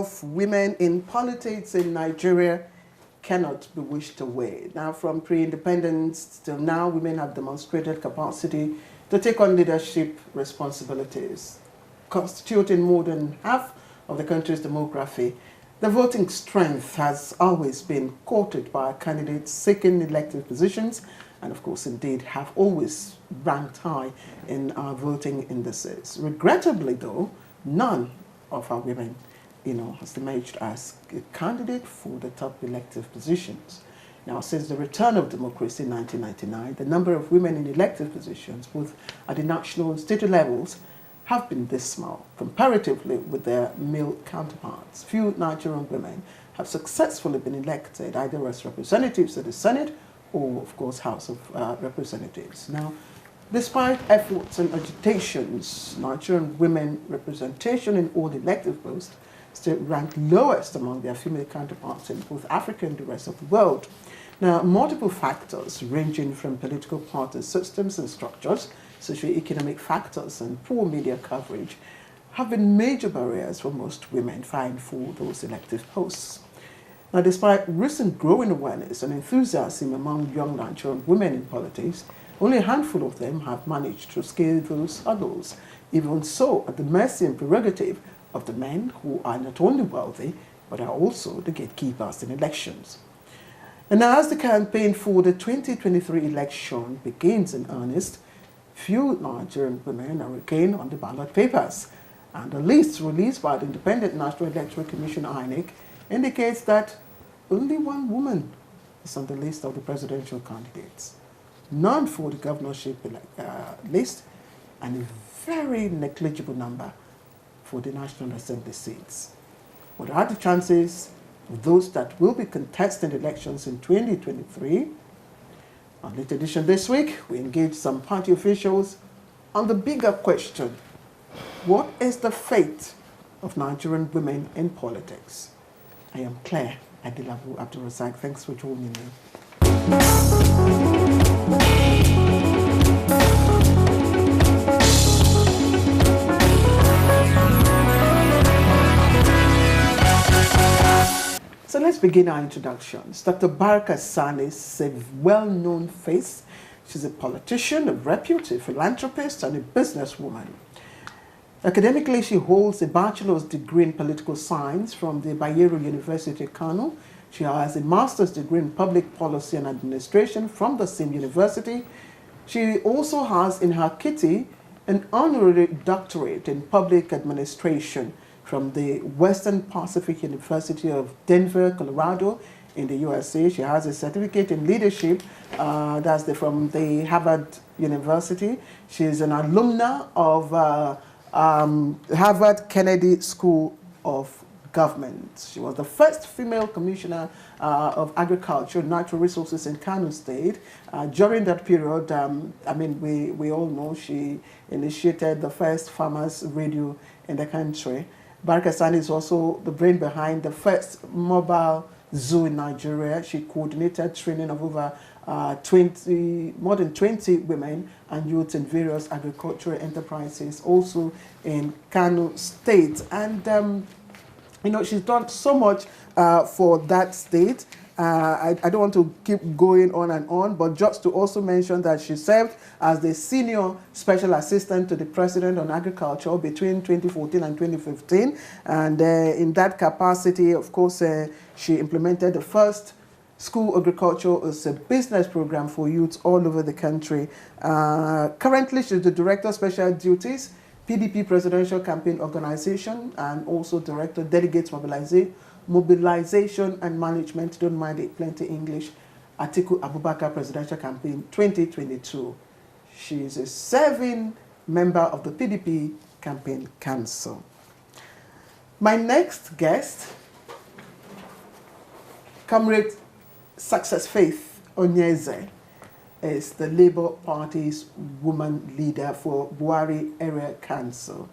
of women in politics in Nigeria cannot be wished away. Now, from pre-independence till now, women have demonstrated capacity to take on leadership responsibilities. Constituting more than half of the country's demography, the voting strength has always been courted by candidates seeking elective positions, and of course, indeed, have always ranked high in our voting indices. Regrettably, though, none of our women, has emerged as a candidate for the top elective positions. Now, since the return of democracy in 1999, the number of women in elective positions, both at the national and state levels, have been dismal comparatively with their male counterparts. Few Nigerian women have successfully been elected either as representatives to the Senate or, of course, House of Representatives. Now, despite efforts and agitations, Nigerian women representation in all elective posts still ranked lowest among their female counterparts in both Africa and the rest of the world. Now, multiple factors ranging from political party systems and structures, socio-economic factors, and poor media coverage have been major barriers for most women vying for those elective posts. Now, despite recent growing awareness and enthusiasm among young Nigerian women in politics, only a handful of them have managed to scale those hurdles, even so at the mercy and prerogative of the men who are not only wealthy, but are also the gatekeepers in elections. And as the campaign for the 2023 election begins in earnest, few Nigerian women are again on the ballot papers. And the list released by the Independent National Electoral Commission, INEC, indicates that only one woman is on the list of the presidential candidates, none for the governorship list, and a very negligible number for the National Assembly seats. What are the chances of those that will be contesting elections in 2023? On Late Edition this week, we engage some party officials on the bigger question: what is the fate of Nigerian women in politics? I am Claire Adilabu Abdulrazak. Thanks for joining me. So let's begin our introductions. Dr. Baraka Sani is a well-known face. She's a politician, a repute, a philanthropist, and a businesswoman. Academically, she holds a bachelor's degree in political science from the Bayero University, Kano. She has a master's degree in public policy and administration from the same university. She also has in her kitty an honorary doctorate in public administration from the Western Pacific University of Denver, Colorado, in the USA. She has a certificate in leadership, from the Harvard University. She is an alumna of Harvard Kennedy School of Government. She was the first female commissioner of agriculture and natural resources in Kano State. During that period, we all know she initiated the first farmers' radio in the country. Baraka Sani is also the brain behind the first mobile zoo in Nigeria. She coordinated training of over more than 20 women and youths in various agricultural enterprises, also in Kano State. And, she's done so much for that state. I don't want to keep going on, but just to also mention that she served as the senior special assistant to the president on agriculture between 2014 and 2015. And in that capacity, of course, she implemented the first school agriculture as a business program for youths all over the country. Currently, she's the director of special duties, PDP Presidential Campaign Organization, and also director delegates mobilization and management, don't mind it, plenty English, Atiku Abubakar Presidential Campaign 2022. She is a serving member of the PDP Campaign Council. My next guest, Comrade Success Faith Onyeze, is the Labour Party's woman leader for Buhari Area Council.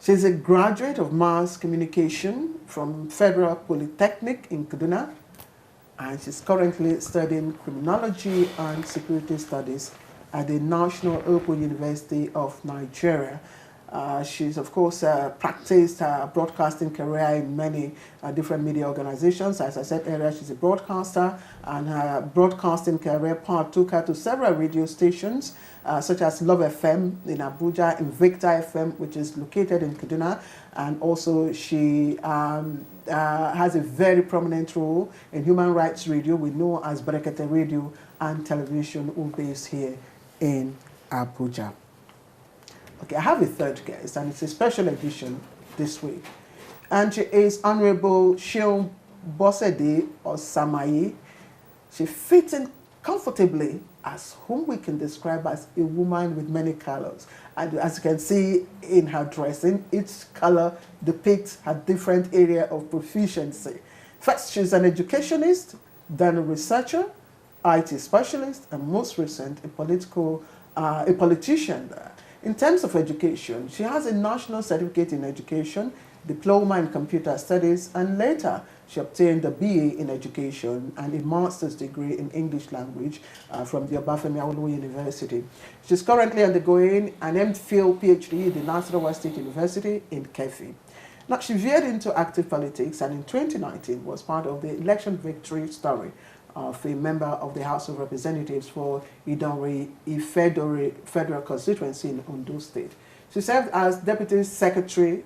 She's a graduate of mass communication from Federal Polytechnic in Kaduna, and she's currently studying criminology and security studies at the National Open University of Nigeria. She's, of course, practiced her broadcasting career in many different media organizations. As I said earlier, she's a broadcaster, and her broadcasting career path took her to several radio stations, such as Love FM in Abuja, Invicta FM, which is located in Kaduna, and also she has a very prominent role in human rights radio we know as Berekete Radio and Television, all based here in Abuja. Okay, I have a third guest, and it's a special edition this week. And she is Honorable Sheon Bosede Osamaye. She fits in comfortably as whom we can describe as a woman with many colors. And as you can see in her dressing, each color depicts her different area of proficiency. First, she's an educationist, then a researcher, IT specialist, and most recent, a politician. In terms of education, she has a national certificate in education, diploma in computer studies, and later she obtained a BA in education and a master's degree in English language from the Obafemi Awolowo University. She's currently undergoing an MPhil PhD at the Nasarawa State University in Kefi. Now, she veered into active politics, and in 2019 was part of the election victory story of a member of the House of Representatives for Idonre Ifedore Federal Constituency in Ondo State. She served as Deputy Secretary,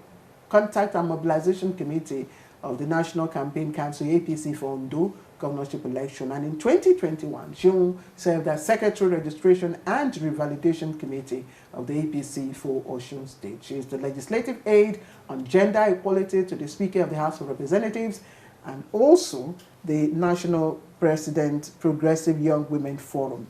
Contact and Mobilization Committee of the National Campaign Council, APC, for Ondo governorship election. And in 2021, she served as Secretary, Registration and Revalidation Committee of the APC for Osun State. She is the Legislative Aide on Gender Equality to the Speaker of the House of Representatives, and also the National President Progressive Young Women Forum.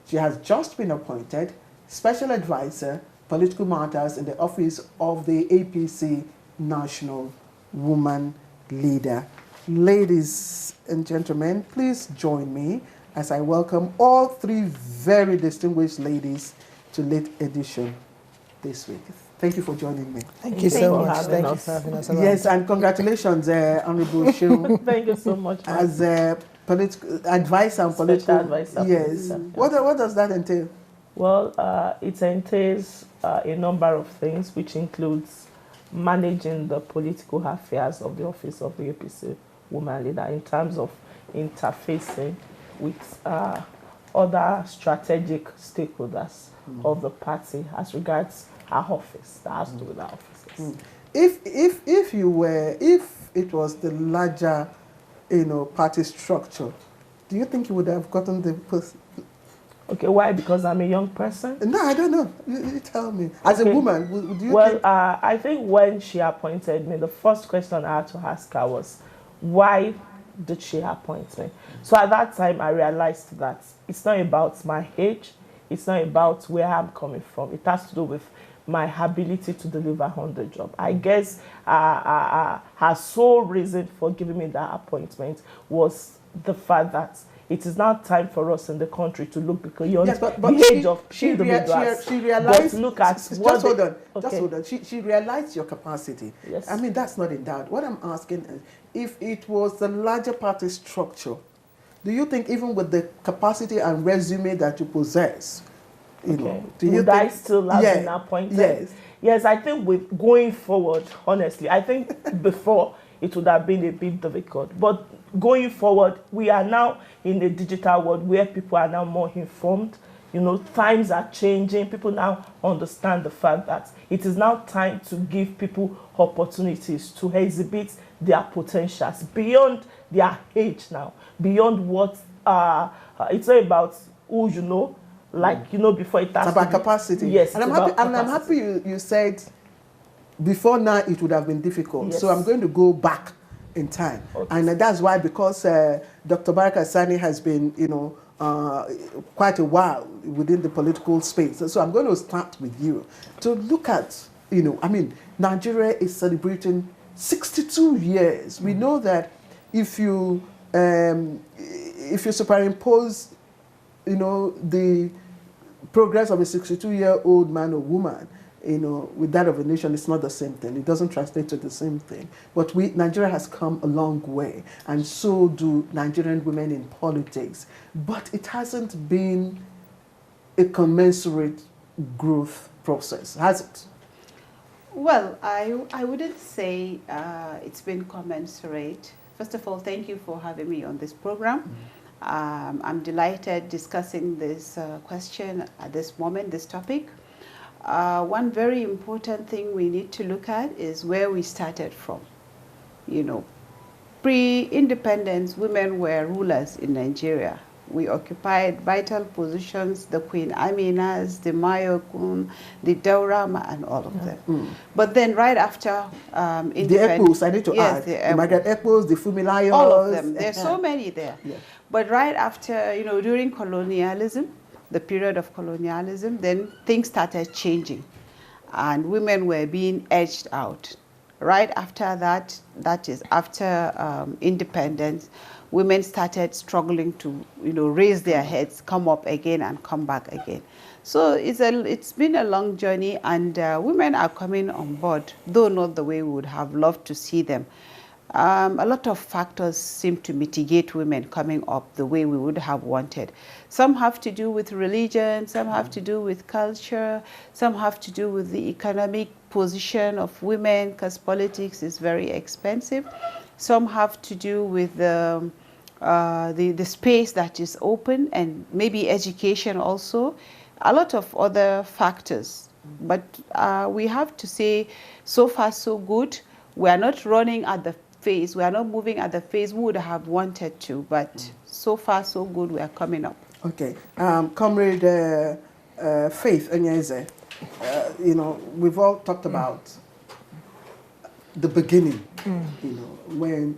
She has just been appointed Special Advisor, Political Matters in the office of the APC National Woman Leader. Ladies and gentlemen, please join me as I welcome all three very distinguished ladies to Late Edition this week. Thank you for joining me. Thank you so much. Thank you for having us. Yes, and congratulations, Honorable Sheon. Thank you so much. As a political advisor and political advisor. Yes. Yeah. What does that entail? Well, it entails a number of things, which includes managing the political affairs of the office of the APC Woman Leader in terms of interfacing with other strategic stakeholders of the party as regards our office, that has to do with our offices. If it was the larger, party structure, do you think you would have gotten the post? Okay, why? Because I'm a young person? No, I don't know. You tell me. As a woman, would you Well, think? I think when she appointed me, the first question I had to ask her was, why did she appoint me? So at that time, I realized that it's not about my age. It's not about where I'm coming from. It has to do with my ability to deliver on the job. I guess her sole reason for giving me that appointment was the fact that it is now time for us in the country to look beyond the age of individuals. She realized. But look at just hold on. Just hold on. She realized your capacity. Yes. I mean, that's not in doubt. What I'm asking is, if it was the larger party structure, do you think even with the capacity and resume that you possess, do you would I still have been appointed? Yes. Yes, I think with going forward, honestly, I think before it would have been a bit difficult. But going forward, we are now in a digital world where people are now more informed. Times are changing. People now understand the fact that it is now time to give people opportunities to exhibit their potentials beyond their age now, beyond what it's not about who you know. Before it has it's about capacity. Yes, and I'm happy you said before now it would have been difficult. Yes. So I'm going to go back in time, and that's why, because Dr. Baraka Sani has been quite a while within the political space. So I'm going to start with you to look at Nigeria is celebrating 62 years. We know that if you superimpose the progress of a 62-year-old man or woman, with that of a nation, it's not the same thing. It doesn't translate to the same thing. But Nigeria has come a long way, and so do Nigerian women in politics. But it hasn't been a commensurate growth process, has it? Well, I wouldn't say it's been commensurate. First of all, thank you for having me on this program. I'm delighted discussing this question at this moment, this topic. One very important thing we need to look at is where we started from. You know, pre-independence, women were rulers in Nigeria. We occupied vital positions, the Queen Aminas, the Mayokun, the Daurama, and all of them. But then right after independence... The Epos, I need to add. The Margaret Epos, the Fumilayos. All of them. There's so many there. Yeah. But right after, you know, during colonialism, the period of colonialism, then things started changing. And women were being edged out. Right after that, that is after independence, women started struggling to, you know, raise their heads, come up again and come back again. So it's been a long journey, and women are coming on board, though not the way we would have loved to see them. A lot of factors seem to mitigate women coming up the way we would have wanted. Some have to do with religion, some have to do with culture, some have to do with the economic position of women, because politics is very expensive. Some have to do with the space that is open, and maybe education also. A lot of other factors. But we have to say, so far so good. We are not running at the phase, we are not moving at the phase we would have wanted to, but so far so good, we are coming up. Okay. Comrade Faith Enyeze, you know, we've all talked about the beginning, you know, when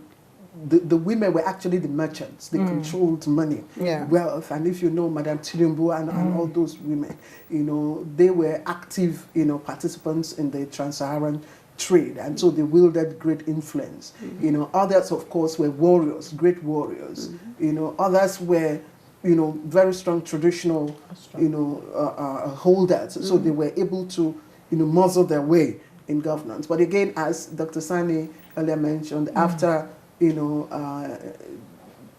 the women were actually the merchants. They controlled money, wealth, and if you know Madame Tilimbu and all those women, you know, they were active, you know, participants in the Trans-Saharan trade, and so they wielded great influence. You know, others, of course, were warriors, great warriors. You know, others were, you know, very strong traditional, you know, holders. So they were able to, you know, muzzle their way in governance. But again, as Dr. Sani earlier mentioned, after, you know,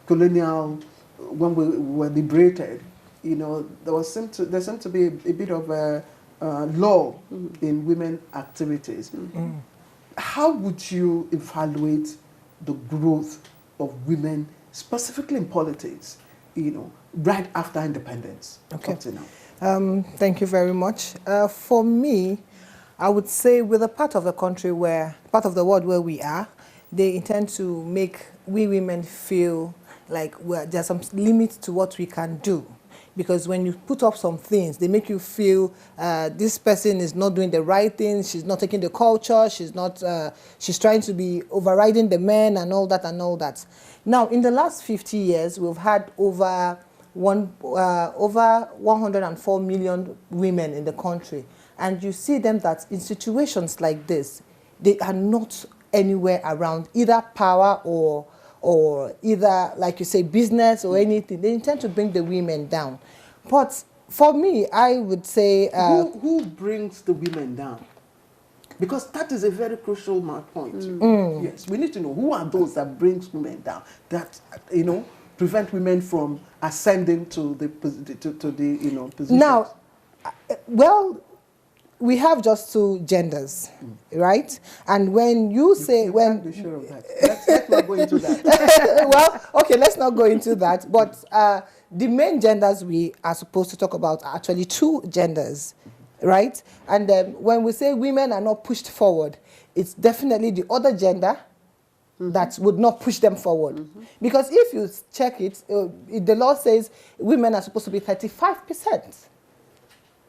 colonial, when we were liberated, you know, there seemed to be a bit of a lull in women activities. How would you evaluate the growth of women, specifically in politics, you know, right after independence? Okay. Up to now? Thank you very much. For me, I would say with a part of the country part of the world where we are, they intend to make we women feel like there's some limit to what we can do. Because when you put up some things, they make you feel this person is not doing the right thing, she's not taking the culture, she's trying to be overriding the men and all that and all that. Now, in the last 50 years, we've had over 104 million women in the country. And you see them that in situations like this, they are not anywhere around either power or either, like you say, business or anything. They intend to bring the women down. But for me, I would say... who brings the women down? Because that is a very crucial point. Yes, we need to know who are those that brings women down, that, you know, prevent women from ascending to the you know, positions. Now, well, we have just two genders, right? And when you say... Can't be sure of that. Let's not go into that. Well, okay, let's not go into that. But the main genders we are supposed to talk about are actually two genders, right? And when we say women are not pushed forward, it's definitely the other gender that would not push them forward. Because if you check it, the law says women are supposed to be 35%.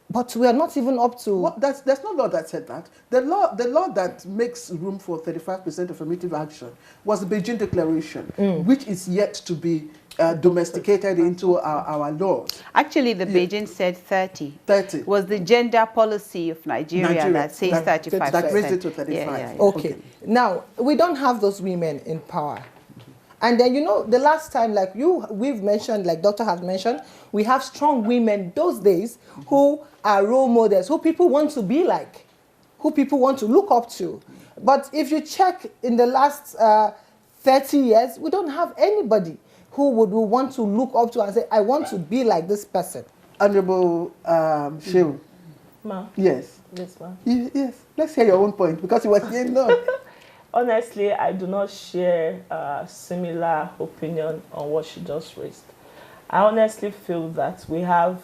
But we are not even up to... Well, there's no law that said that. The law that makes room for 35% affirmative action was the Beijing Declaration, which is yet to be domesticated into our laws. Actually, the Beijing said 30. 30. Was the gender policy of Nigeria that says 35%. That raised it to 35. Okay. Now, we don't have those women in power. And then, you know, the last time, like we've mentioned, like Doctor has mentioned, we have strong women those days who are role models, who people want to be like, who people want to look up to. But if you check in the last 30 years, we don't have anybody who would want to look up to and say, I want to be like this person. Honorable Shehu. Ma. Yes. Yes, ma. Yes. Let's hear your own point, because you were saying no. Honestly, I do not share a similar opinion on what she just raised. I honestly feel that we have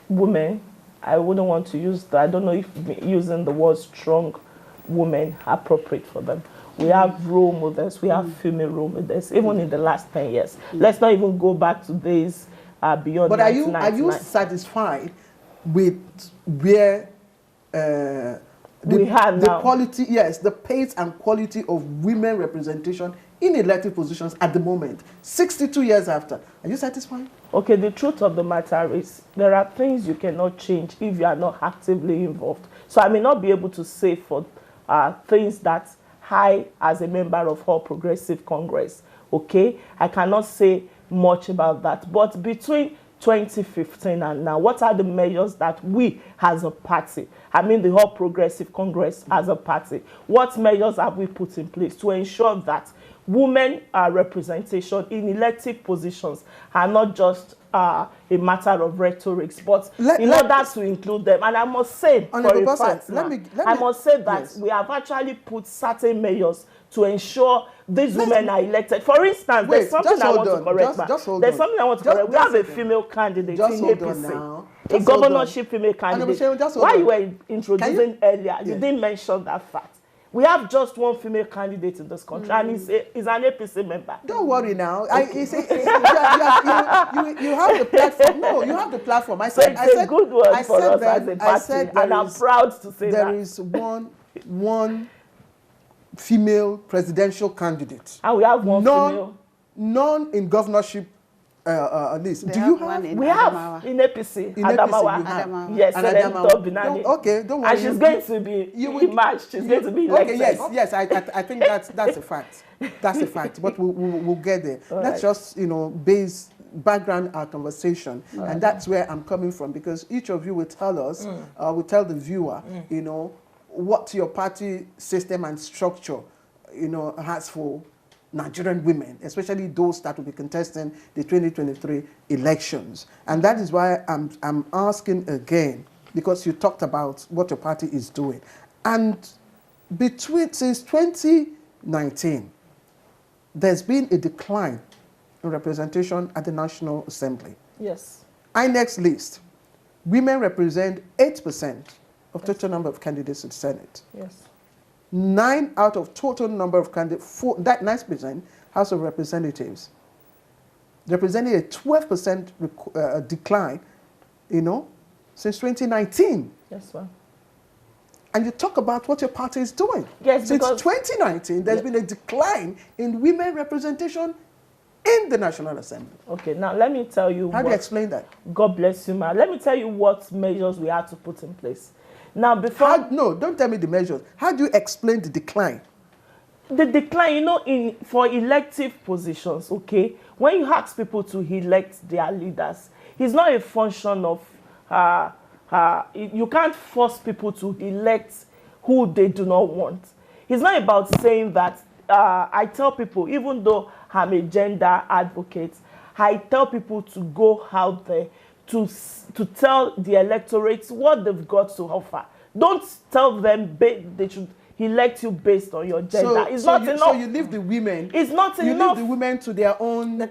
women, I wouldn't want to use that, I don't know if using the word strong women appropriate for them. We have role models, we have female role models, even in the last 10 years. Let's not even go back to days beyond. But are you satisfied with where the quality, yes, the pace and quality of women representation in elected positions at the moment, 62 years after? Are you satisfied? Okay, the truth of the matter is there are things you cannot change if you are not actively involved. So I may not be able to say for things that I, as a member of All Progressive Congress, okay, I cannot say much about that. But between 2015 and now, what are the measures that we as a party, I mean the All Progressive Congress as a party, what measures have we put in place to ensure that women representation in elective positions are not just a matter of rhetoric, but in order to include them? And I must say, for a fact, I must say that we have actually put certain measures to ensure these women are elected. For instance, there's something I want to correct. There's something I want to correct. We have a female candidate in APC, a governorship female candidate. While you were introducing earlier, you didn't mention that fact. We have just one female candidate in this country, and he's an APC member. Don't worry now. Okay. You have the platform. No, you have the platform. I said it's a good word for us as a party, and I'm proud to say that. There is one female presidential candidate. And we have one female. None in governorship list. Do you have? We have in APC. Adamawa. Yes, Adamawa. Okay, don't worry. And she's going to be emerged. She's going to be elected. Okay, yes. I think that's a fact. That's a fact. But we'll get there. Let's just base background our conversation, and that's where I'm coming from, because each of you will tell us, will tell the viewer, what your party system and structure, has for Nigerian women, especially those that will be contesting the 2023 elections. And that is why I'm asking again, because you talked about what your party is doing. And since 2019, there's been a decline in representation at the National Assembly. Yes. INEC's list, women represent 8% of total number of candidates in the Senate. Yes. 9 out of total number of candidates, that 9% House of Representatives, representing a 12% decline, since 2019. Yes, ma'am. And you talk about what your party is doing. Yes, since 2019, there's been a decline in women representation in the National Assembly. Okay, now let me tell you. How do you explain that? God bless you, ma'am. Let me tell you what measures we had to put in place. Now, before... No, don't tell me the measures. How do you explain the decline? The decline, for elective positions, okay, when you ask people to elect their leaders, it's not a function of... you can't force people to elect who they do not want. It's not about saying that... I tell people, even though I'm a gender advocate, I tell people to go out there to tell the electorate what they've got to offer. Don't tell them they should elect you based on your gender. It's not enough. So you leave the women. It's not enough. You leave the women to their own,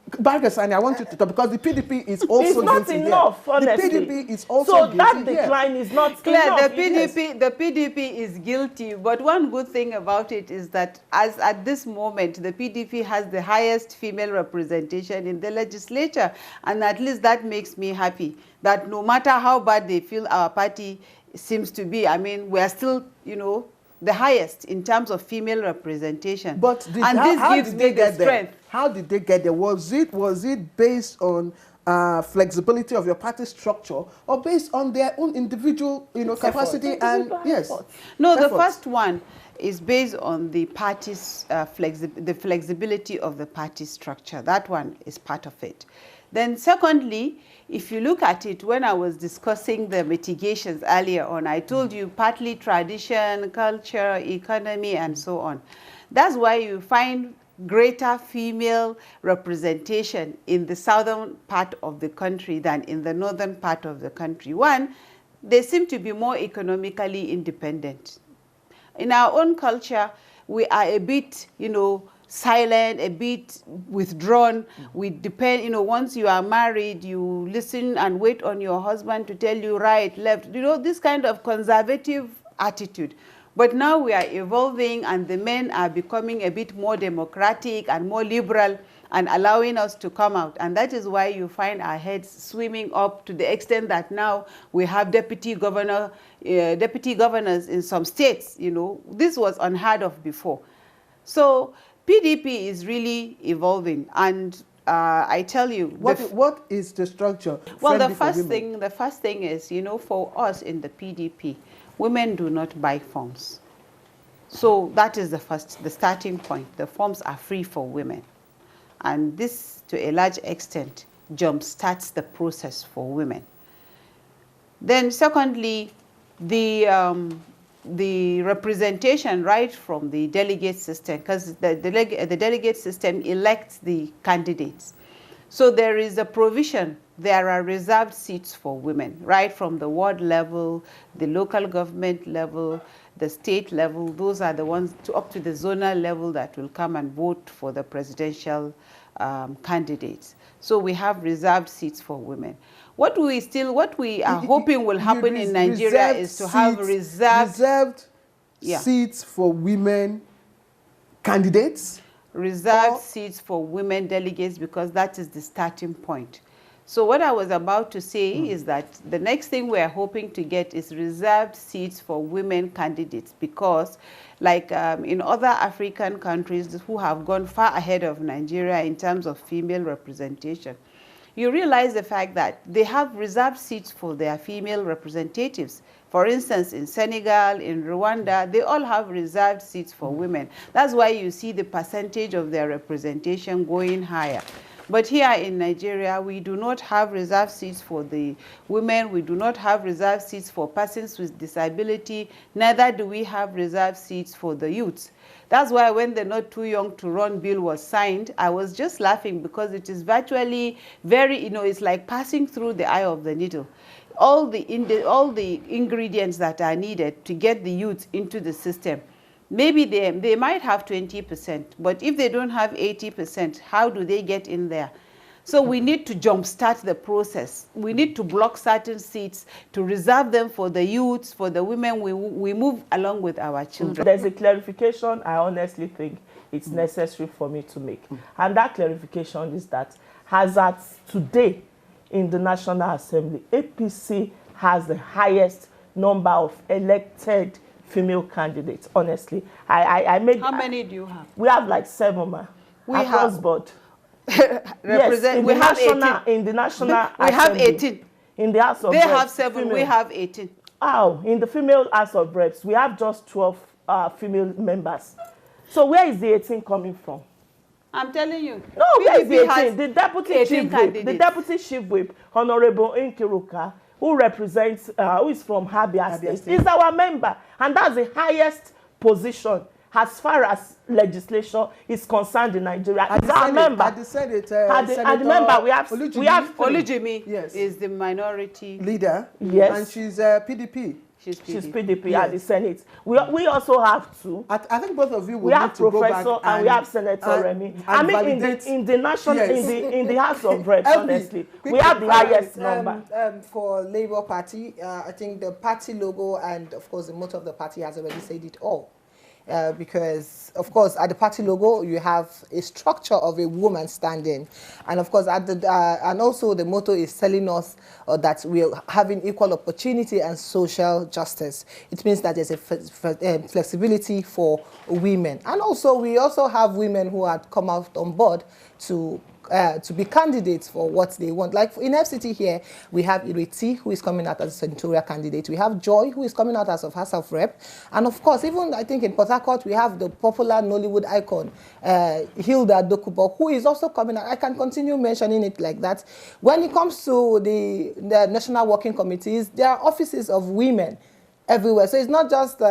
Bargasani, I want you to talk, because the PDP is also it's not enough, honestly. The PDP is also guilty. So that decline is not clear. Enough. The PDP is guilty, but one good thing about it is that as at this moment, the PDP has the highest female representation in the legislature, and at least that makes me happy, that no matter how bad they feel our party seems to be, I mean, we are still, the highest in terms of female representation. But this gives me the strength. How did they get there? Was it based on flexibility of your party structure, or based on their own individual, capacity and yes? No, the first one is based on the party's the flexibility of the party structure. That one is part of it. Then secondly, if you look at it, when I was discussing the mitigations earlier on, I told you partly tradition, culture, economy, and so on. That's why you find greater female representation in the southern part of the country than in the northern part of the country. One, they seem to be more economically independent. In our own culture, we are a bit, silent, a bit withdrawn. We depend, once you are married, you listen and wait on your husband to tell you right, left, this kind of conservative attitude. But now we are evolving and the men are becoming a bit more democratic and more liberal and allowing us to come out. And that is why you find our heads swimming up to the extent that now we have deputy governors in some states. This was unheard of before. So PDP is really evolving. And I tell you, what is the structure? Well, the first thing is, for us in the PDP, women do not buy forms. So that is the starting point. The forms are free for women. And this, to a large extent, jumpstarts the process for women. Then secondly, the representation right from the delegate system, because the delegate system elects the candidates. So there is a provision. There are reserved seats for women, right from the ward level, the local government level, the state level. Those are the ones up to the zonal level that will come and vote for the presidential candidates. So we have reserved seats for women. What we are hoping will happen in Nigeria is to have reserved seats for women candidates? Reserved seats for women delegates, because that is the starting point. So what I was about to say is that the next thing we're hoping to get is reserved seats for women candidates, because like in other African countries who have gone far ahead of Nigeria in terms of female representation, you realize the fact that they have reserved seats for their female representatives. For instance, in Senegal, in Rwanda, they all have reserved seats for women. That's why you see the percentage of their representation going higher. But here in Nigeria, we do not have reserved seats for the women. We do not have reserved seats for persons with disability. Neither do we have reserved seats for the youths. That's why when the Not Too Young to Run bill was signed, I was just laughing, because it is virtually very, it's like passing through the eye of the needle. All the ingredients that are needed to get the youth into the system. Maybe they might have 20%, but if they don't have 80%, how do they get in there? So we need to jumpstart the process. We need to block certain seats, to reserve them for the youths, for the women. We move along with our children. There's a clarification I honestly think it's necessary for me to make. And that clarification is that as at today in the National Assembly, APC has the highest number of elected female candidates, honestly. I made... How many do you have? We have like 7, ma. Across board. Yes, we have 18. In the National Assembly. We have 18. In the House of Reps. They have 7, female. we have 18. Oh, in the female House of Reps, we have just 12 female members. So where is the 18 coming from? I'm telling you. No, where is the 18? The Deputy Chief Whip, the Deputy Chief Whip, Honorable Nkiruka, who represents, who is from Abia State, is our member. And that's the highest position as far as legislation is concerned in Nigeria. It's our member. At the Senate, at the member, we have Olujimi yes. is the minority leader. Yes. And she's PDP. She's PDP at the Senate. We also have 2. I think both of you will we have need to Professor go back and we have Senator Remy. I mean, in the national, yes. in the House of Reps, honestly, we have the highest number. For Labour Party, I think the party logo and of course the motto of the party has already said it all. Because, of course, at the party logo, you have a structure of a woman standing. And, of course, and also the motto is telling us that we are having equal opportunity and social justice. It means that there's a flexibility for women. And also, we also have women who had come out on board to be candidates for what they want. Like in FCT here, we have Ireti, who is coming out as a senatorial candidate. We have Joy, who is coming out as a House of Rep. And of course, even I think in Port Harcourt, we have the popular Nollywood icon, Hilda Dokubo, who is also coming out. I can continue mentioning it like that. When it comes to the national working committees, there are offices of women everywhere. So it's not just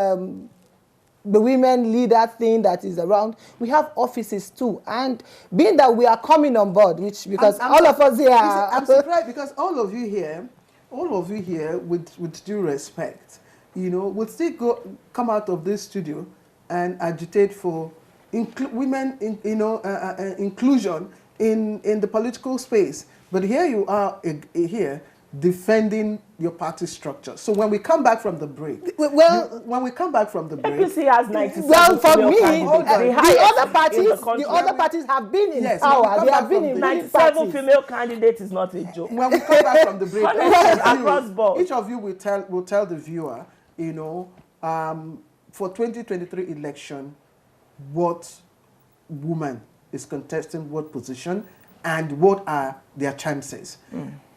the women leader thing that is around. We have offices too, and being that we are coming on board, which because all of us here, I'm surprised because all of you here, with due respect, you know, would still come out of this studio and agitate for women, inclusion in the political space. But here you are here defending your party structure. So when we come back from the break, APC has 97. Well, for me, the other parties have been in power. They have been in 97 female candidates is not a joke. When we come back from the break, across board, each of you will tell the viewer, you know, for 2023 election, what woman is contesting what position and what are their chances.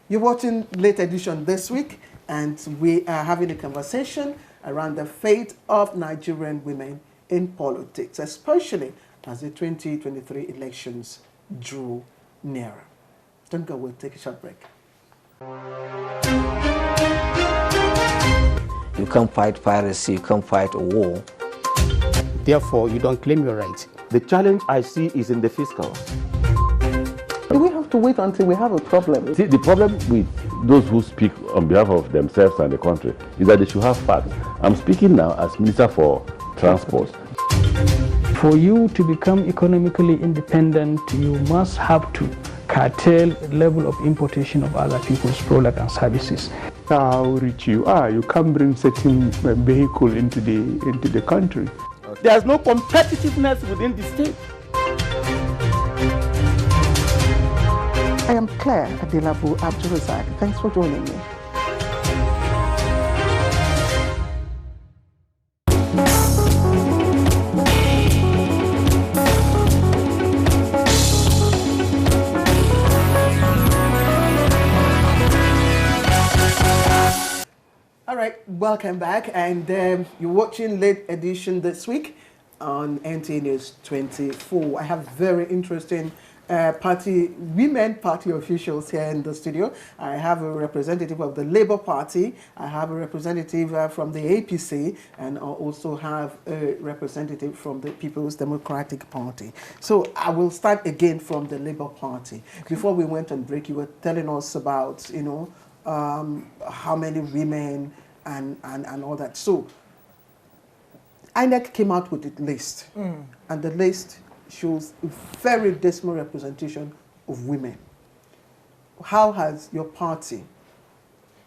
You're watching Late Edition this week, and we are having a conversation around the fate of Nigerian women in politics, especially as the 2023 elections drew nearer. Don't go, we'll take a short break. You can't fight piracy, you can't fight a war. Therefore, you don't claim your rights. The challenge I see is in the fiscal. Do we have to wait until we have a problem? See, the problem with those who speak on behalf of themselves and the country is that they should have facts. I'm speaking now as Minister for Transport. For you to become economically independent, you must have to curtail the level of importation of other people's products and services. How rich you are, you can't bring certain vehicle into the country. There's no competitiveness within the state. I am Claire Adelabu Abdulrazak. Thanks for joining me. All right, welcome back, and you're watching Late Edition this week on NTA News 24. I have very interesting women party officials here in the studio. I have a representative of the Labour Party, I have a representative from the APC, and I also have a representative from the People's Democratic Party. So I will start again from the Labour Party. Okay. Before we went on break, you were telling us about, you know, how many women and all that. So INEC came out with a list, and the list shows a very dismal representation of women. How has your party,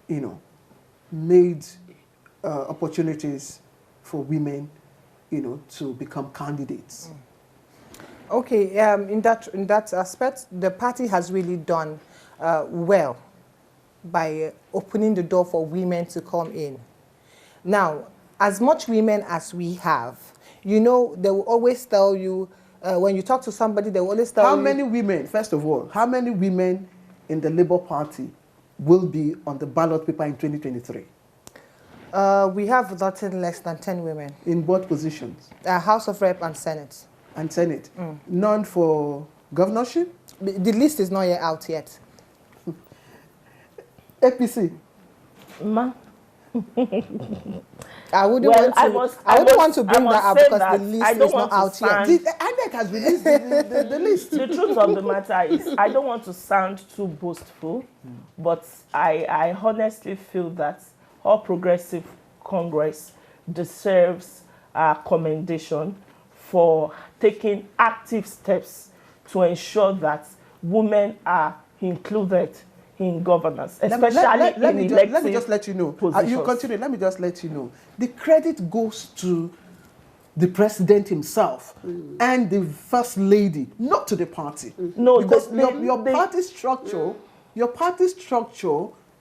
you know, made opportunities for women, you know, to become candidates? Okay, in that aspect, the party has really done well by opening the door for women to come in. Now, as much women as we have, you know, they will always tell you, when you talk to somebody, they will always tell you... How many women, first of all, how many women in the Labour Party will be on the ballot paper in 2023? We have nothing less than 10 women. In what positions? House of Rep and Senate. And Senate? None for governorship? The list is not yet out yet. APC? Ma. I wouldn't want to bring that up because the list is not out yet. The INEC has released the list. The truth of the matter is, I don't want to sound too boastful, but I honestly feel that All Progressive Congress deserves commendation for taking active steps to ensure that women are included in governance, especially let me just let you know. You continue. Let me just let you know. The credit goes to the president himself and the first lady, not to the party. No, because your party structure,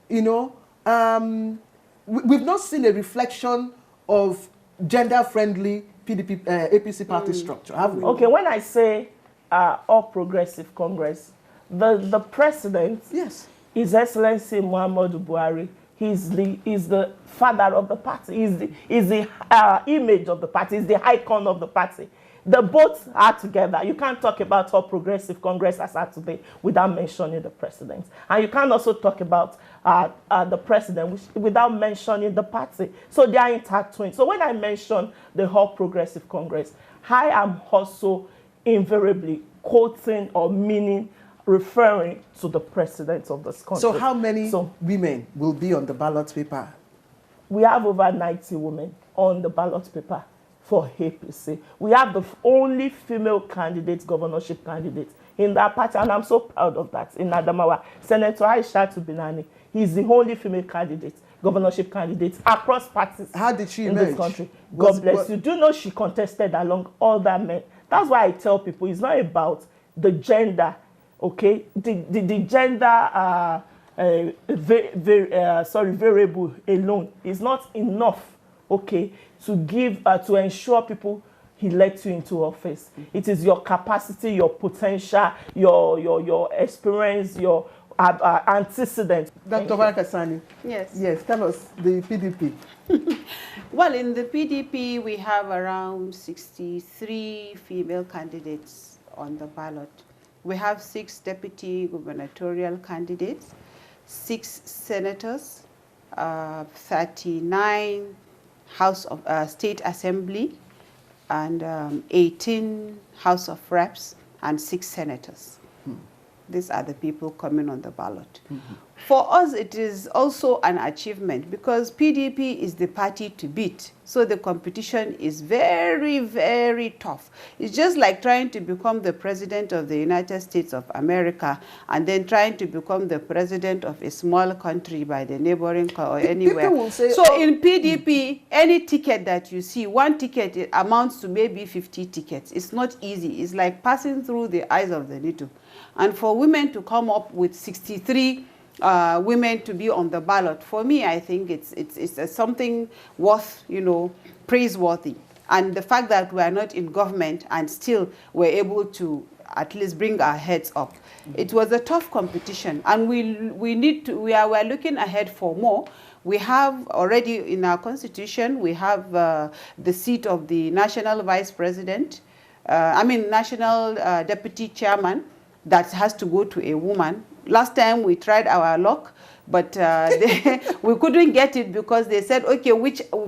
you know, we've not seen a reflection of gender-friendly PDP, APC party structure, have we? Okay, when I say All Progressive Congress, the president, yes, His Excellency Muhammadu Buhari, is the father of the party, is the image of the party, is the icon of the party. The both are together. You can't talk about All Progressive Congress as at today without mentioning the president. And you can't also talk about the president without mentioning the party. So they are intertwined. So when I mention the All Progressive Congress, I am also invariably quoting or referring to the president of this country. So how many women will be on the ballot paper? We have over 90 women on the ballot paper for APC. We have the only female candidate, governorship candidate in that party, and I'm so proud of that. In Adamawa, Senator Aisha Binani, he's the only female candidate, governorship candidate across parties. How did she in emerge? This country? God bless you. Do you know she contested along all that men? That's why I tell people it's not about the gender, okay? The gender variable alone is not enough, okay, to give to ensure people elect you into office. It is your capacity, your potential, your experience, your antecedent. Dr. Barakasani. Yes. Yes, tell us the PDP. Well, in the PDP, we have around 63 female candidates on the ballot. We have 6 deputy gubernatorial candidates, 6 senators, 39 House of State Assembly, and 18 House of Reps, and 6 senators. These are the people coming on the ballot. For us, it is also an achievement because PDP is the party to beat. So the competition is very, very tough. It's just like trying to become the president of the United States of America and then trying to become the president of a small country by the neighboring or anywhere. People will say, so in PDP, any ticket that you see, one ticket, it amounts to maybe 50 tickets. It's not easy. It's like passing through the eyes of the needle. And for women to come up with 63 women to be on the ballot, for me, I think it's something worth, praiseworthy. And the fact that we are not in government and still we're able to at least bring our heads up. It was a tough competition, and we're looking ahead for more. We have already in our constitution, we have the seat of the national vice president, national deputy chairman, that has to go to a woman. Last time we tried our luck, but we couldn't get it because they said, okay,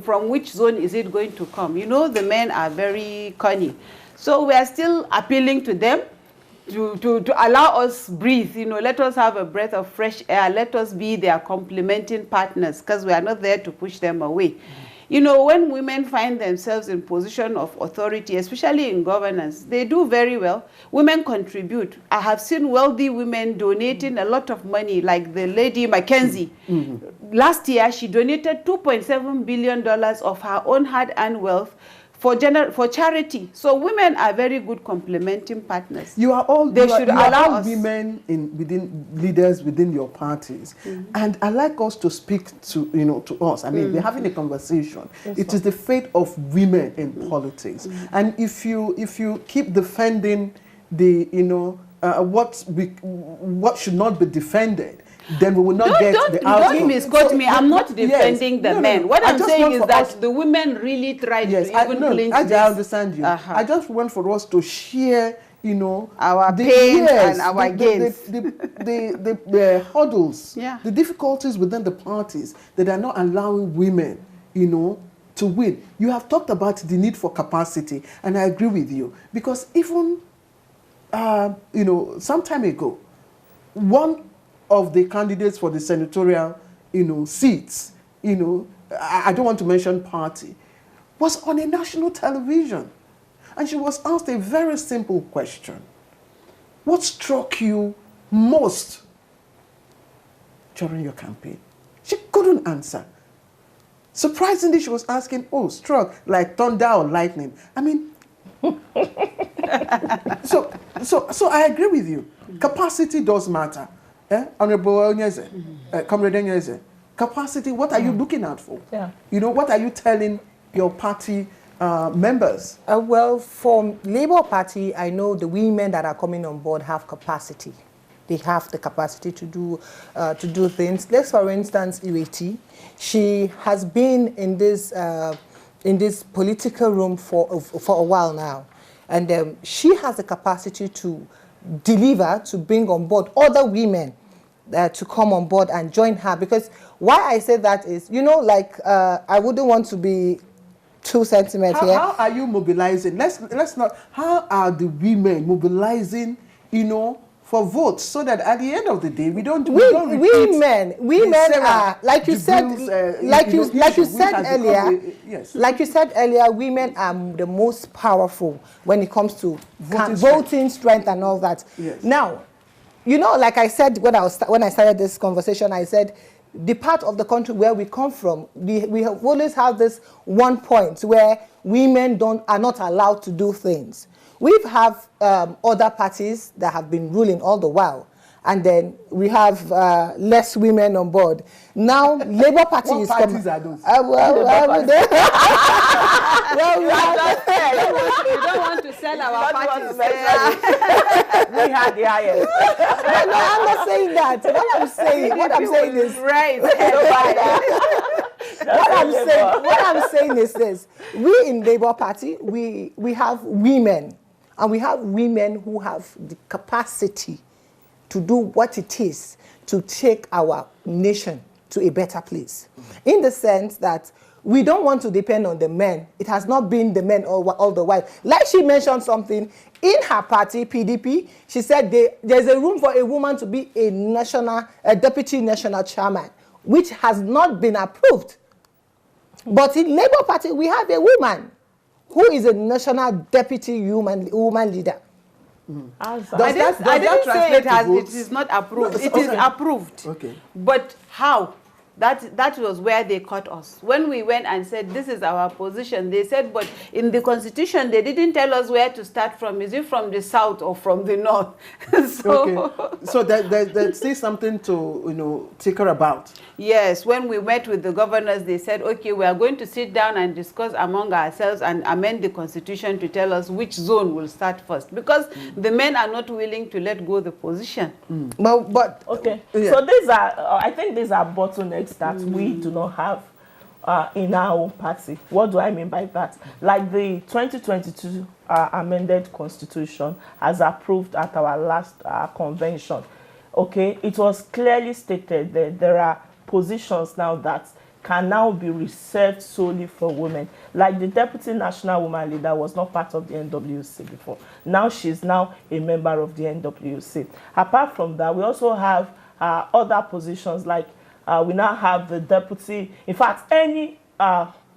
from which zone is it going to come? The men are very cunning. So we are still appealing to them to allow us breathe. Let us have a breath of fresh air. Let us be their complementing partners because we are not there to push them away. When women find themselves in position of authority, especially in governance, they do very well. Women contribute. I have seen wealthy women donating a lot of money, like the lady Mackenzie. Last year, she donated $2.7 billion of her own hard-earned wealth for charity. So women are very good complementing partners. You are all women leaders within your parties, and I like us to speak to us. We're having a conversation. Yes, it is the fate of women in politics, and if you keep defending the what should not be defended, then we will not get the outcome. Don't misquote me. I'm not defending the men. What I'm saying is that the women really tried to even clinch this. I understand you. I just want for us to share, our pains and our gains. The hurdles, the difficulties within the parties that are not allowing women, to win. You have talked about the need for capacity, and I agree with you. Because even, some time ago, one of the candidates for the senatorial, seats, I don't want to mention party, was on a national television. And she was asked a very simple question. What struck you most during your campaign? She couldn't answer. Surprisingly, she was asking, struck like thunder or lightning. So I agree with you. Capacity does matter. Honorable Onyeze, Comrade Onyeze, capacity, what are you looking out for? What are you telling your party members? Well, for Labour Party, I know the women that are coming on board have capacity. They have the capacity to do things. Let's, for instance, Ireti. She has been in this political room for a while now. And she has the capacity to deliver, to bring on board other women to come on board and join her. Because why I say that is, you know, like I wouldn't want to be too sentimental here. How are you mobilizing? Let's not. How are the women mobilizing? You know, for votes, so that at the end of the day, we don't women are, like you said, like you said earlier, yes, like you said earlier, women are the most powerful when it comes to voting strength and all that. Yes. Now, you know, like I said when I started this conversation, I said the part of the country where we come from, we have always have this one point where women are not allowed to do things. We have other parties that have been ruling all the while, and then we have less women on board. Now, Labour Party is coming. What parties are those? We don't want to sell our parties. We had the highest. No, I'm not saying that. What I'm saying is right. What I'm saying is this: we in Labour Party, we have women. And we have women who have the capacity to do what it is to take our nation to a better place. In the sense that we don't want to depend on the men. It has not been the men all the while. Like she mentioned something, in her party, PDP, she said there's a room for a woman to be a deputy national chairman, which has not been approved. But in Labour Party, we have a woman who is a national deputy woman leader. I didn't say it is not approved. No, it is approved. Okay. But how? That was where they caught us. When we went and said, this is our position, they said, but in the constitution, they didn't tell us where to start from. Is it from the south or from the north? So there's still something to, you know, tinker about. Yes, when we met with the governors, they said, okay, we are going to sit down and discuss among ourselves and amend the constitution to tell us which zone will start first. Because the men are not willing to let go the position. But okay, yeah. So these are, I think these are bottlenecks that we do not have in our own party. What do I mean by that? Like the 2022 amended constitution as approved at our last convention. Okay, it was clearly stated that there are positions now that can now be reserved solely for women. Like the Deputy National Woman Leader was not part of the NWC before. Now she's now a member of the NWC. Apart from that, we also have other positions like we now have the deputy. In fact, any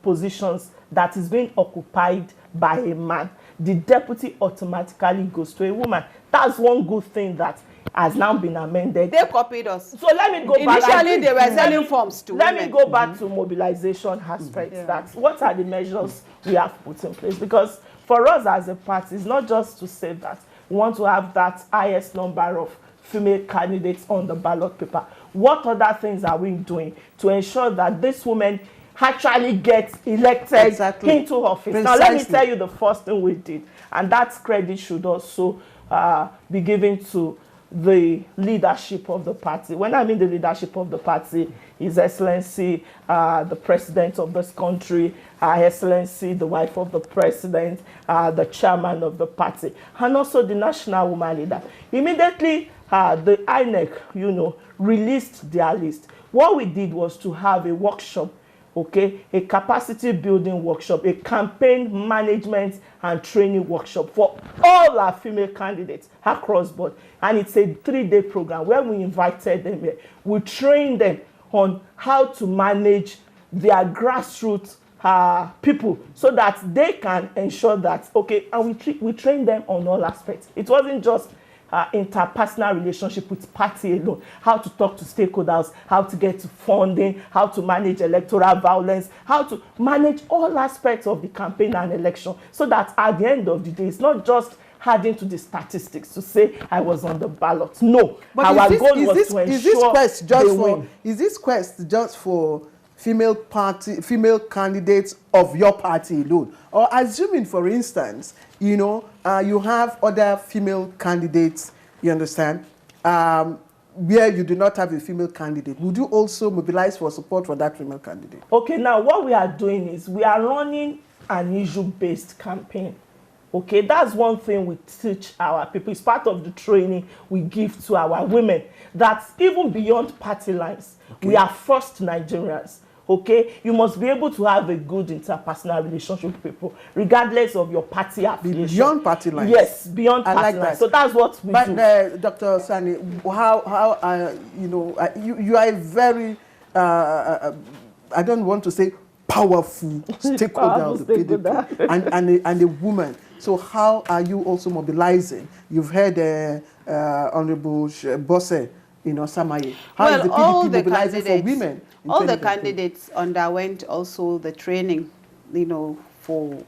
positions that is being occupied by a man, the deputy automatically goes to a woman. That's one good thing that has now been amended. They copied us. So let me go back. Initially, they were selling forms to women. Let me go back to mobilization aspects. That what are the measures we have put in place? Because for us as a party, it's not just to say that we want to have that highest number of female candidates on the ballot paper. What other things are we doing to ensure that this woman actually gets elected into office? Precisely. Now, let me tell you the first thing we did, and that credit should also be given to the leadership of the party. When I mean the leadership of the party, His Excellency, the President of this country, Her Excellency, the wife of the President, the chairman of the party, and also the National Woman Leader. Immediately, the INEC, released their list. What we did was to have a workshop, okay, a capacity building workshop, a campaign management and training workshop for all our female candidates across board. And it's a 3-day program where we invited them here. We trained them on how to manage their grassroots people so that they can ensure that, okay, and we train them on all aspects. It wasn't just interpersonal relationship with party alone, how to talk to stakeholders, how to get to funding, how to manage electoral violence, how to manage all aspects of the campaign and election, so that at the end of the day, it's not just adding to the statistics to say I was on the ballot. No, but our goal was to ensure is this quest just for female candidates of your party alone? Or assuming, for instance, you have other female candidates, you understand, where you do not have a female candidate, would you also mobilize for support for that female candidate? Okay, now what we are doing is we are running an issue-based campaign. Okay, that's one thing we teach our people. It's part of the training we give to our women. That's even beyond party lines. Okay. We are first Nigerians. Okay, you must be able to have a good interpersonal relationship with people, regardless of your party affiliation. Beyond party lines. Yes, beyond party lines. So that's what we do. But Dr. Sani, how you know, you are a very I don't want to say powerful stakeholder of the PDP and a woman. So how are you also mobilizing? You've heard Honorable Bosse, you know, Samaye. How is the PDP mobilizing for women? All the candidates underwent also the training, you know, for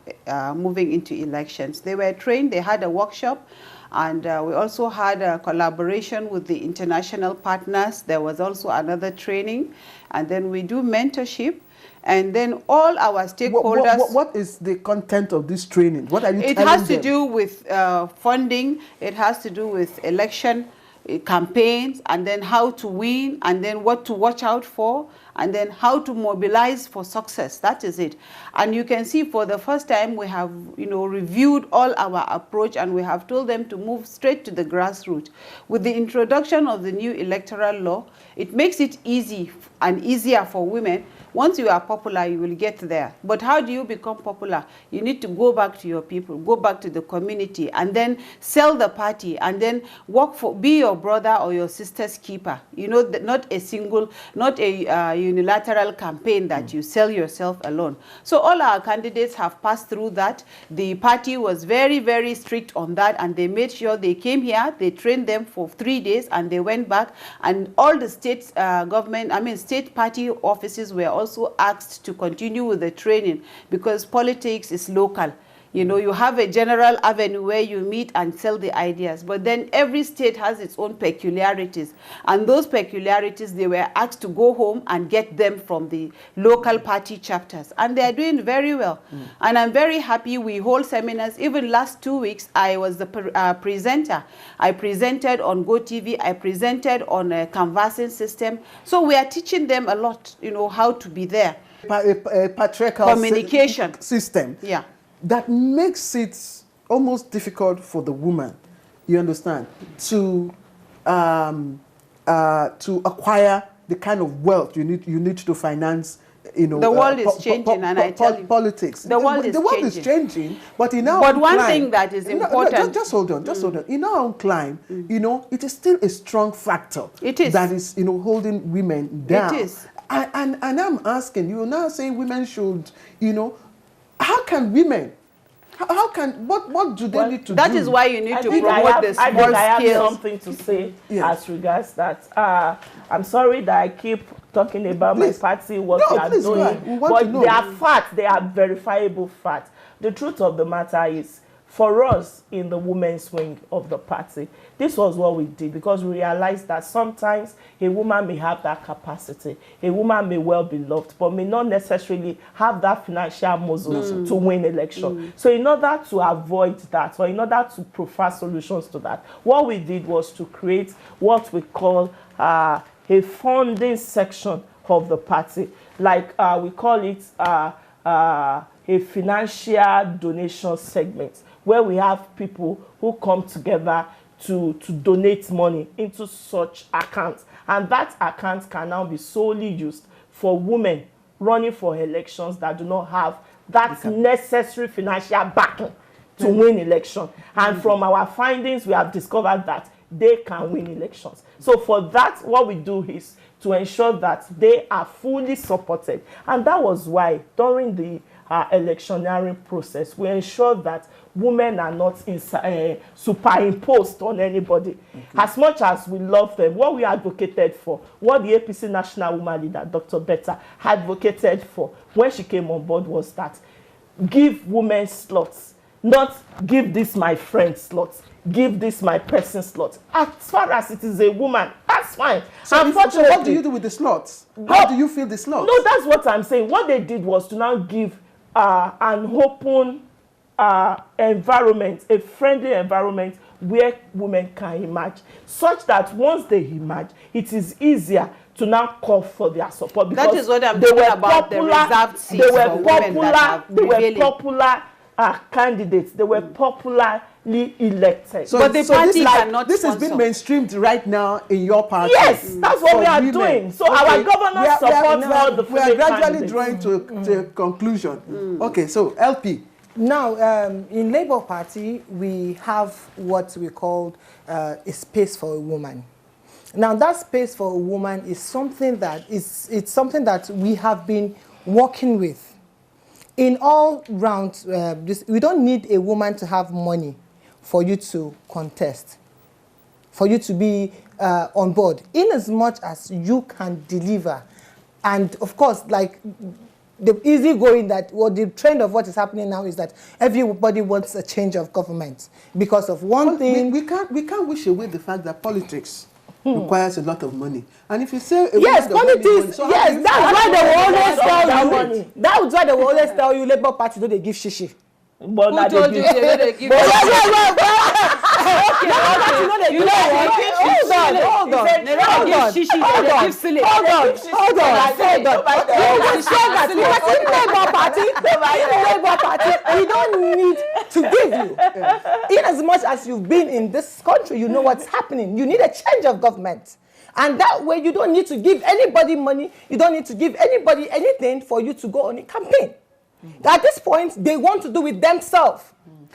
moving into elections. They were trained, they had a workshop, and we also had a collaboration with the international partners. There was also another training, and then we do mentorship. And then all our stakeholders... What is the content of this training? What are you telling them? It has to do with funding. It has to do with election campaigns, and then how to win, and then what to watch out for, and then how to mobilize for success. That is it. And you can see for the first time we have, you know, reviewed all our approach, and we have told them to move straight to the grassroots. With the introduction of the new electoral law, it makes it easy and easier for women. Once you are popular, you will get there. But how do you become popular? You need to go back to your people, go back to the community, and then sell the party, and then work for, be your brother or your sister's keeper. You know, not a unilateral campaign that you sell yourself alone. So all our candidates have passed through that. The party was very, very strict on that, and they made sure they came here, they trained them for 3 days, and they went back, and all the state state party offices were also asked to continue with the training, because politics is local. You know, you have a general avenue where you meet and sell the ideas, but then every state has its own peculiarities. And those peculiarities, they were asked to go home and get them from the local party chapters. And they are doing very well. And I'm very happy we hold seminars. Even last 2 weeks, I was the presenter. I presented on GoTV. I presented on a canvassing system. So we are teaching them a lot, you know, how to be there. A patriarchal communication system. Yeah. That makes it almost difficult for the woman, you understand, to acquire the kind of wealth you need to finance. You know, the world is changing, and I tell you, politics. The world is changing, but in our but one climb, thing that is important. Just hold on, hold on. In our own climb, you know, it is still a strong factor. It is that is, you know, holding women down. It is, and I'm asking you now, saying women should, you know. How can women, what do they need to do? That is why you need to promote the small scale. I have something to say as regards that. I'm sorry that I keep talking about my party, what we are doing. But they are facts, they are verifiable facts. The truth of the matter is, for us in the women's wing of the party, this was what we did, because we realized that sometimes a woman may have that capacity. A woman may well be loved, but may not necessarily have that financial muscle to win election. So in order to avoid that, or in order to provide solutions to that, what we did was to create what we call a funding section of the party. Like we call it a financial donation segment, where we have people who come together to donate money into such accounts. And that account can now be solely used for women running for elections that do not have that necessary financial backing to win election. And from our findings, we have discovered that they can win elections. So for that, what we do is to ensure that they are fully supported. And that was why during the electioneering process, we ensure that women are not superimposed on anybody. As much as we love them, what we advocated for, what the APC national woman leader, Dr. Betta, advocated for when she came on board was that give women slots, not give this my friend slots, give this my person slot. As far as it is a woman, that's fine. So unfortunately, what do you do with the slots? How do you fill the slots? No, that's what I'm saying. What they did was to now give an open environment, a friendly environment where women can emerge, such that once they emerge, it is easier to now call for their support. That is what I'm talking about, the reserved seats for women that have They were popular are candidates. They were popularly elected. So, but the party cannot this has been mainstreamed right now in your party. Yes, that's what we are doing. So our governors support all the female candidates. We are gradually candidates. drawing to a conclusion. Okay, so LP. Now, in Labour Party, we have what we call a space for a woman. Now, that space for a woman is something that it's something that we have been working with. In all round, we don't need a woman to have money for you to contest, for you to be on board, in as much as you can deliver. And of course, like the easy going that, the trend of what is happening now is that everybody wants a change of government because of one thing. We can't wish away the fact that politics requires a lot of money. And if you say yes, politics, that's why they will always tell you money. That's why they will always tell you Labour Party don't they give shishi. But who told you they don't give Hold on. We don't need to give you. In as much as you've been in this country, you know what's happening. You need a change of government. And that way you don't need to give anybody money. You don't need to give anybody anything for you to go on a campaign. At this point, they want to do it themselves.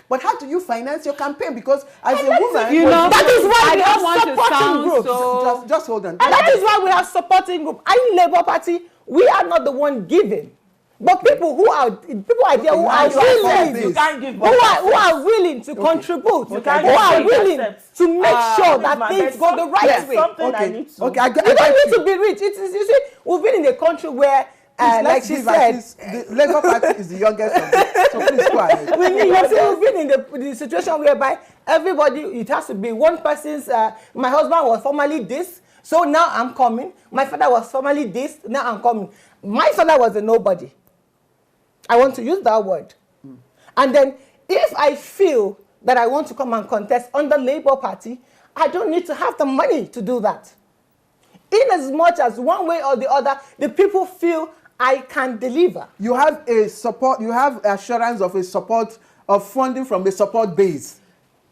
But how do you finance your campaign? Because as a woman, you know, that is why we have supporting groups. So, just hold on. And that is why we have supporting groups. In Labour Party, we are not the one giving. But people are there who are willing, who are willing to contribute, who are willing to make sure that things go the right way. Okay, you don't need to be rich. You see, we've been in a country where like she said, the Labour Party is the youngest of them. So please go ahead. We've been in the situation whereby everybody, it has to be one person's, my husband was formerly this, so now I'm coming. My father was formerly this, now I'm coming. My father was a nobody. I want to use that word. And then if I feel that I want to come and contest on the Labour Party, I don't need to have the money to do that. In as much as one way or the other, the people feel I can deliver. You have a support, you have assurance of a support, of funding from a support base.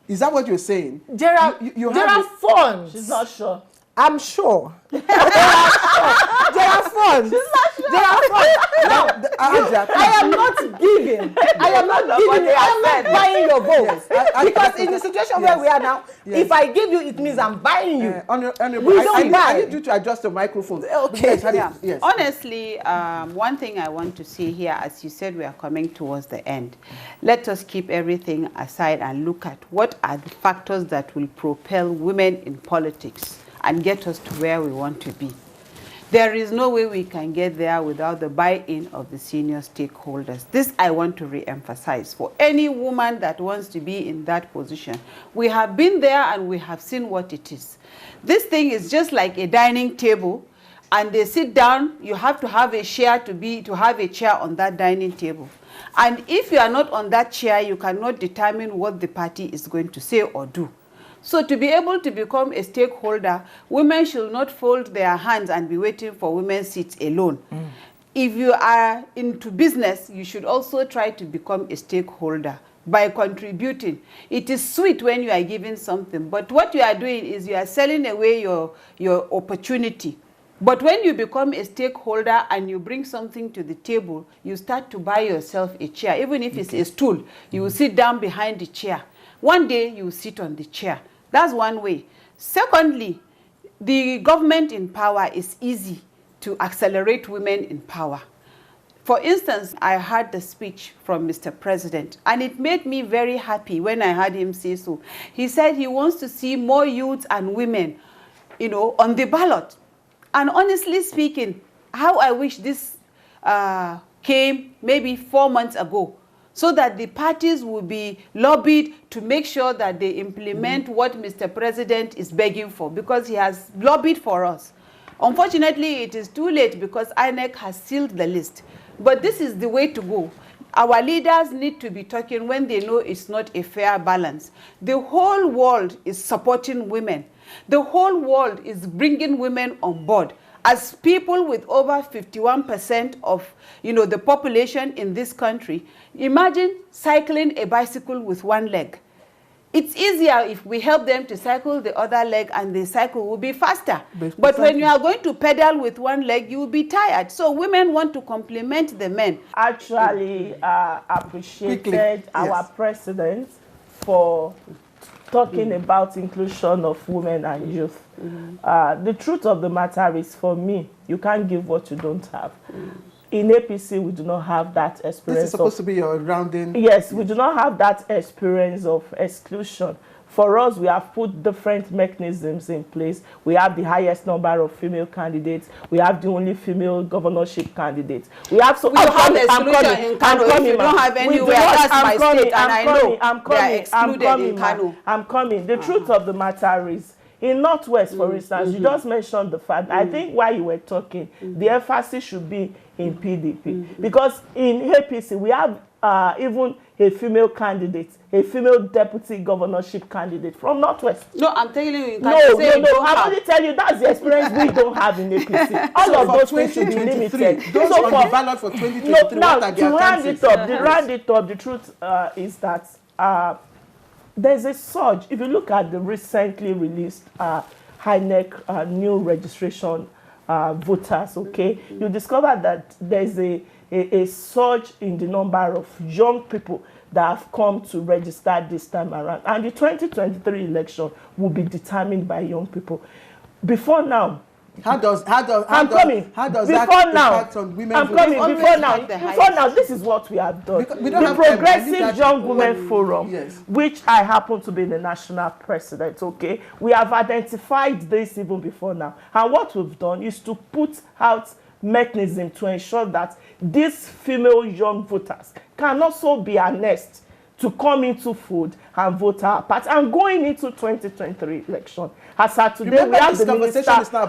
Is that what you're saying? There are funds. She's not sure. I'm sure. There are funds. There are funds. Now, I am not giving. I am not buying your vote. Because in the situation where we are now, if I give you, it means I'm buying you. I need you to adjust the microphone. Okay. Yes. Honestly, one thing I want to say here, as you said, we are coming towards the end. Let us keep everything aside and look at what are the factors that will propel women in politics and get us to where we want to be. There is no way we can get there without the buy-in of the senior stakeholders. This I want to re-emphasize. For any woman that wants to be in that position, we have been there and we have seen what it is. This thing is just like a dining table, and they sit down, you have to have a chair to have a chair on that dining table. And if you are not on that chair, you cannot determine what the party is going to say or do. So to be able to become a stakeholder, women should not fold their hands and be waiting for women's seats alone. If you are into business, you should also try to become a stakeholder by contributing. It is sweet when you are giving something, but what you are doing is you are selling away your opportunity. But when you become a stakeholder and you bring something to the table, you start to buy yourself a chair. Even if it's a stool, you will sit down behind the chair. One day you will sit on the chair. That's one way. Secondly, the government in power is easy to accelerate women in power. For instance, I heard the speech from Mr. President, and it made me very happy when I heard him say so. He said he wants to see more youths and women, on the ballot. And honestly speaking, how I wish this came maybe 4 months ago, so that the parties will be lobbied to make sure that they implement what Mr. President is begging for, because he has lobbied for us. Unfortunately, it is too late because INEC has sealed the list. But this is the way to go. Our leaders need to be talking when they know it's not a fair balance. The whole world is supporting women. The whole world is bringing women on board. as people with over 51% of, the population in this country, imagine cycling a bicycle with one leg. It's easier if we help them to cycle the other leg, and the cycle will be faster. But when you are going to pedal with one leg, you will be tired. So women want to complement the men. Actually appreciated our president for talking about inclusion of women and youth. The truth of the matter is, for me, you can't give what you don't have. In APC, we do not have that experience. This is supposed to be your rounding. Yes, we do not have that experience of exclusion. For us, we have put different mechanisms in place. We have the highest number of female candidates. We have the only female governorship candidates. We have so. We have exclusion in Kano. If you don't have anywhere, that's my state, and I know they are excluded in Kano. I'm coming. The truth of the matter is, in Northwest, for instance, you just mentioned the fact, I think while you were talking, the emphasis should be in PDP. Because in APC, we have even a female candidate, a female deputy governorship candidate from Northwest. No, I'm telling you, no. I'm only telling you that's the experience we don't have in APC. All of those things should be limited. Those on the ballot for 2023, now, to round it up, the truth is that there's a surge. If you look at the recently released INEC new registration voters, okay, you discover that there's a surge in the number of young people that have come to register this time around. And the 2023 election will be determined by young people. Before now, How does that impact on women? Before now, this is what we have done. The Progressive Young Women Forum, which I happen to be the national president, okay, we have identified this even before now. And what we've done is to put out mechanism to ensure that these female young voters can also be harnessed to come into food and vote our part. And going into 2023 election, as at today, we have the Minister of Finance.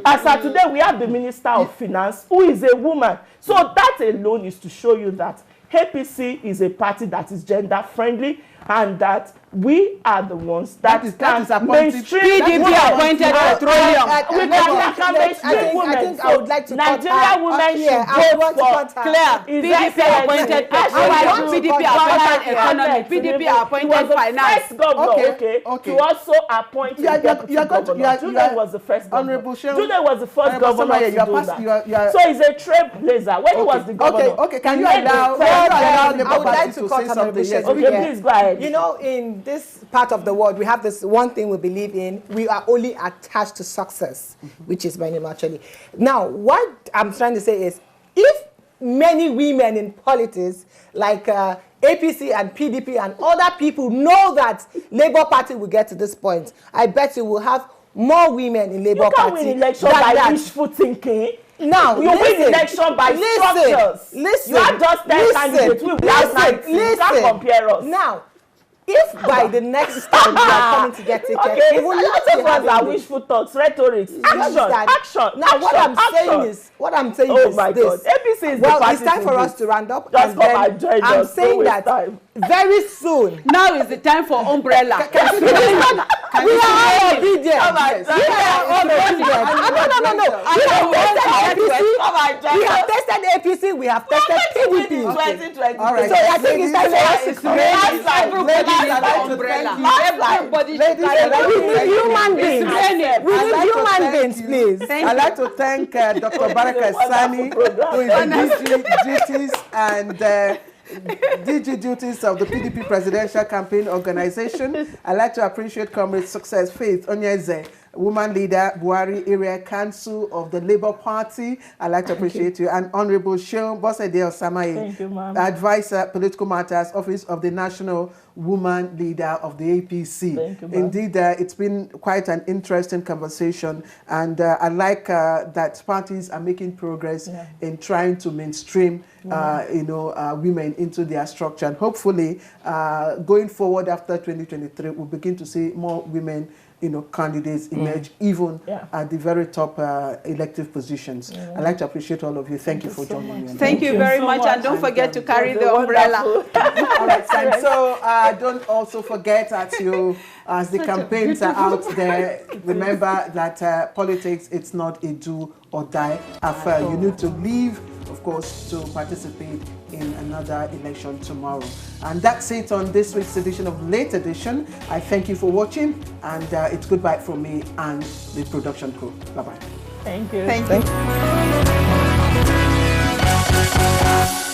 As at today, we have the Minister of Finance, who is a woman. So that alone is to show you that APC is a party that is gender friendly, and that we are the ones that can mainstream PDP appointed petroleum. I think I would like to Nigerian women should vote for Claire. PDP appointed petroleum. PDP appointed economy. PDP appointed finance. Okay. To also appoint a deputy governor. Jude was the first governor. Jude was the first governor to do that. So he's a trailblazer. When he was the governor. Okay. Can you allow Labour Party to say something? Okay, please go ahead. You know, in this part of the world, we have this one thing we believe in. We are only attached to success, which is my name actually. Now, what I'm trying to say is, if many women in politics, like APC and PDP and other people, know that Labour Party will get to this point, I bet you will have more women in Labour Party. You can't win election by wishful thinking. Now, you win election by structures. Listen. You are just 10 candidates. You can't compare us. Now, if by the next time we are coming to get tickets, okay, we will not have our wishful thoughts, rhetoric, action. Now, what I'm saying is, oh my God, APC is well, it's time for us to round up. Just come and join us. I'm saying that very soon. Now is the time for umbrella. We are all obedient. We are all obedient. No. We have tested APC. We have tested PDP. All right. So I think it's time for us to we need human beings. We need human beings, please. I'd like to thank Dr. Baraka Sani, who is the DG duties and DG duties of the PDP Presidential Campaign Organization. I'd like to appreciate Comrade Success Faith Onyeze, woman leader, Buhari Area Council of the Labour Party. I'd like to appreciate you. And Honorable Sheon Bosede Osamaye, Advisor, Political Matters, Office of the National Woman Leader of the APC. Thank you, Indeed, it's been quite an interesting conversation, and I like that parties are making progress in trying to mainstream, women into their structure. And hopefully, going forward after 2023, we'll begin to see more women candidates emerge even at the very top elective positions. I'd like to appreciate all of you. Thank you for joining me. Thank you very much, and don't forget to carry the umbrella. All right, so don't also forget as the campaigns are out there, remember that politics, it's not a do or die affair. You need to leave, of course, to participate in another election tomorrow. And that's it on this week's edition of Late Edition. I thank you for watching, and it's goodbye from me and the production crew. Bye-bye. Thank you. Thank you.